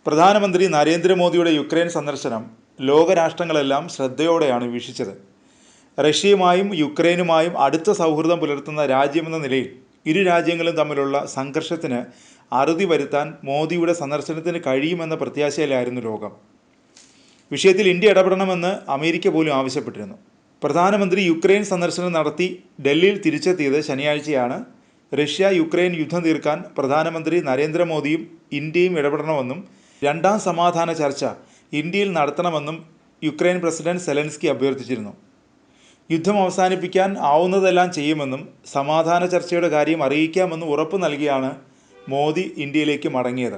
പ്രധാനമന്ത്രി നരേന്ദ്രമോദിയുടെ യുക്രൈൻ സന്ദർശനം ലോകരാഷ്ട്രങ്ങളെല്ലാം ശ്രദ്ധയോടെയാണ് വീക്ഷിച്ചത്. റഷ്യയുമായും യുക്രൈനുമായും അടുത്ത സൗഹൃദം പുലർത്തുന്ന രാജ്യമെന്ന നിലയിൽ ഇരു രാജ്യങ്ങളും തമ്മിലുള്ള സംഘർഷത്തിന് അറുതി വരുത്താൻ മോദിയുടെ സന്ദർശനത്തിന് കഴിയുമെന്ന പ്രത്യാശയിലായിരുന്നു ലോകം. വിഷയത്തിൽ ഇന്ത്യ ഇടപെടണമെന്ന് അമേരിക്ക പോലും ആവശ്യപ്പെട്ടിരുന്നു. പ്രധാനമന്ത്രി യുക്രൈൻ സന്ദർശനം നടത്തി ഡൽഹിയിൽ തിരിച്ചെത്തിയത് ശനിയാഴ്ചയാണ്. റഷ്യ യുക്രൈൻ യുദ്ധം തീർക്കാൻ പ്രധാനമന്ത്രി നരേന്ദ്രമോദിയും ഇന്ത്യയും ഇടപെടണമെന്നും രണ്ടാം സമാധാന ചർച്ച ഇന്ത്യയിൽ നടത്തണമെന്നും യുക്രൈൻ പ്രസിഡന്റ് സെലൻസ്കി അഭ്യർത്ഥിച്ചിരുന്നു. യുദ്ധം അവസാനിപ്പിക്കാൻ ആവുന്നതെല്ലാം ചെയ്യുമെന്നും സമാധാന ചർച്ചയുടെ കാര്യം അറിയിക്കാമെന്നും ഉറപ്പ് നൽകിയാണ് മോദി ഇന്ത്യയിലേക്ക് മടങ്ങിയത്.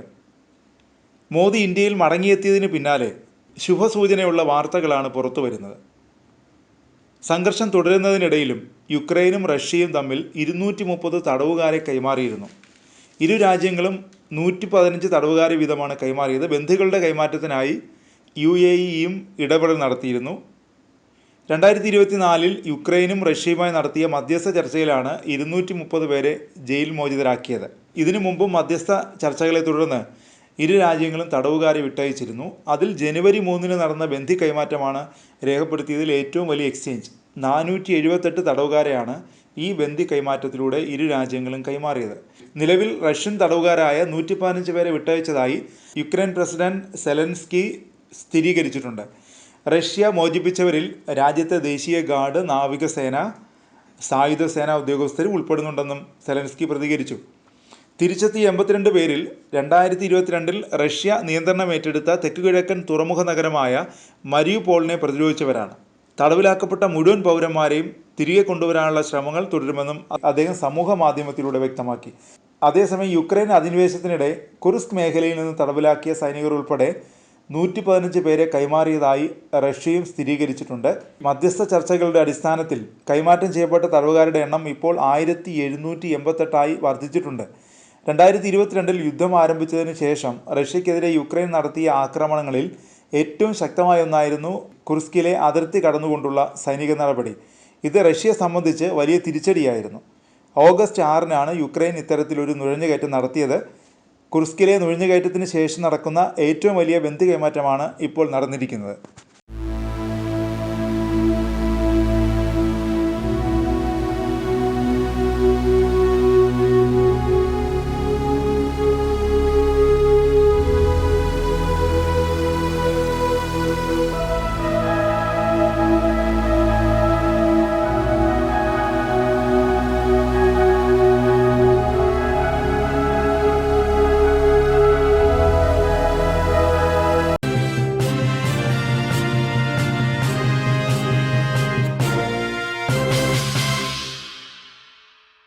മോദി ഇന്ത്യയിൽ മടങ്ങിയെത്തിയതിന് പിന്നാലെ ശുഭസൂചനയുള്ള വാർത്തകളാണ് പുറത്തു വരുന്നത്. സംഘർഷം തുടരുന്നതിനിടയിലും യുക്രൈനും റഷ്യയും തമ്മിൽ 230 തടവുകാരെ കൈമാറിയിരുന്നു. ഇരു രാജ്യങ്ങളും 115 തടവുകാരെ വീതമാണ് കൈമാറിയത്. ബന്ധുക്കളുടെ കൈമാറ്റത്തിനായി UAEയും ഇടപെടൽ നടത്തിയിരുന്നു. 2024 യുക്രൈനും റഷ്യയുമായി നടത്തിയ മധ്യസ്ഥ ചർച്ചയിലാണ് 230 പേരെ ജയിൽ മോചിതരാക്കിയത്. ഇതിനു മുമ്പും മധ്യസ്ഥ ചർച്ചകളെ തുടർന്ന് ഇരു രാജ്യങ്ങളും തടവുകാരെ വിട്ടയച്ചിരുന്നു. അതിൽ ജനുവരി 3 നടന്ന ബന്ധി കൈമാറ്റമാണ് രേഖപ്പെടുത്തിയതിൽ ഏറ്റവും വലിയ എക്സ്ചേഞ്ച്. 478 തടവുകാരെയാണ് ഈ ബന്ധി കൈമാറ്റത്തിലൂടെ ഇരു രാജ്യങ്ങളും കൈമാറിയത്. നിലവിൽ റഷ്യൻ തടവുകാരായ 115 പേരെ വിട്ടയച്ചതായി യുക്രൈൻ പ്രസിഡന്റ് സെലൻസ്കി സ്ഥിരീകരിച്ചിട്ടുണ്ട്. റഷ്യ മോചിപ്പിച്ചവരിൽ രാജ്യത്തെ ദേശീയ ഗാർഡ്, നാവികസേന, സായുധ സേനാ ഉദ്യോഗസ്ഥരും ഉൾപ്പെടുന്നുണ്ടെന്നും സെലൻസ്കി പ്രതികരിച്ചു. തിരിച്ചെത്തിയ 82 പേരിൽ 2022 റഷ്യ നിയന്ത്രണമേറ്റെടുത്ത തെക്കുകിഴക്കൻ തുറമുഖ നഗരമായ മരിയുപോളിനെ പ്രതിരോധിച്ചവരാണ്. തടവിലാക്കപ്പെട്ട മുഴുവൻ പൗരന്മാരെയും തിരികെ കൊണ്ടുവരാനുള്ള ശ്രമങ്ങൾ തുടരുമെന്നും അദ്ദേഹം സമൂഹ മാധ്യമത്തിലൂടെ വ്യക്തമാക്കി. അതേസമയം യുക്രൈൻ അധിനിവേശത്തിനിടെ കുർസ്ക് മേഖലയിൽ നിന്ന് തടവിലാക്കിയ സൈനികർ ഉൾപ്പെടെ 115 പേരെ കൈമാറിയതായി റഷ്യയും സ്ഥിരീകരിച്ചിട്ടുണ്ട്. മധ്യസ്ഥ ചർച്ചകളുടെ അടിസ്ഥാനത്തിൽ കൈമാറ്റം ചെയ്യപ്പെട്ട തടവുകാരുടെ എണ്ണം ഇപ്പോൾ 1788 വർദ്ധിച്ചിട്ടുണ്ട്. 2022 യുദ്ധം ആരംഭിച്ചതിന് ശേഷം റഷ്യക്കെതിരെ യുക്രൈൻ നടത്തിയ ആക്രമണങ്ങളിൽ ഏറ്റവും ശക്തമായ ഒന്നായിരുന്നു കുർസ്കിലെ അതിർത്തി കടന്നുകൊണ്ടുള്ള സൈനിക നടപടി. ഇത് റഷ്യയെ സംബന്ധിച്ച് വലിയ തിരിച്ചടിയായിരുന്നു. ഓഗസ്റ്റ് 6 യുക്രൈൻ ഇത്തരത്തിലൊരു നുഴഞ്ഞുകയറ്റം നടത്തിയത്. കുർസ്കിലെ നുഴഞ്ഞുകയറ്റത്തിന് ശേഷം നടക്കുന്ന ഏറ്റവും വലിയ ബന്ധു കൈമാറ്റമാണ് ഇപ്പോൾ നടന്നിരിക്കുന്നത്.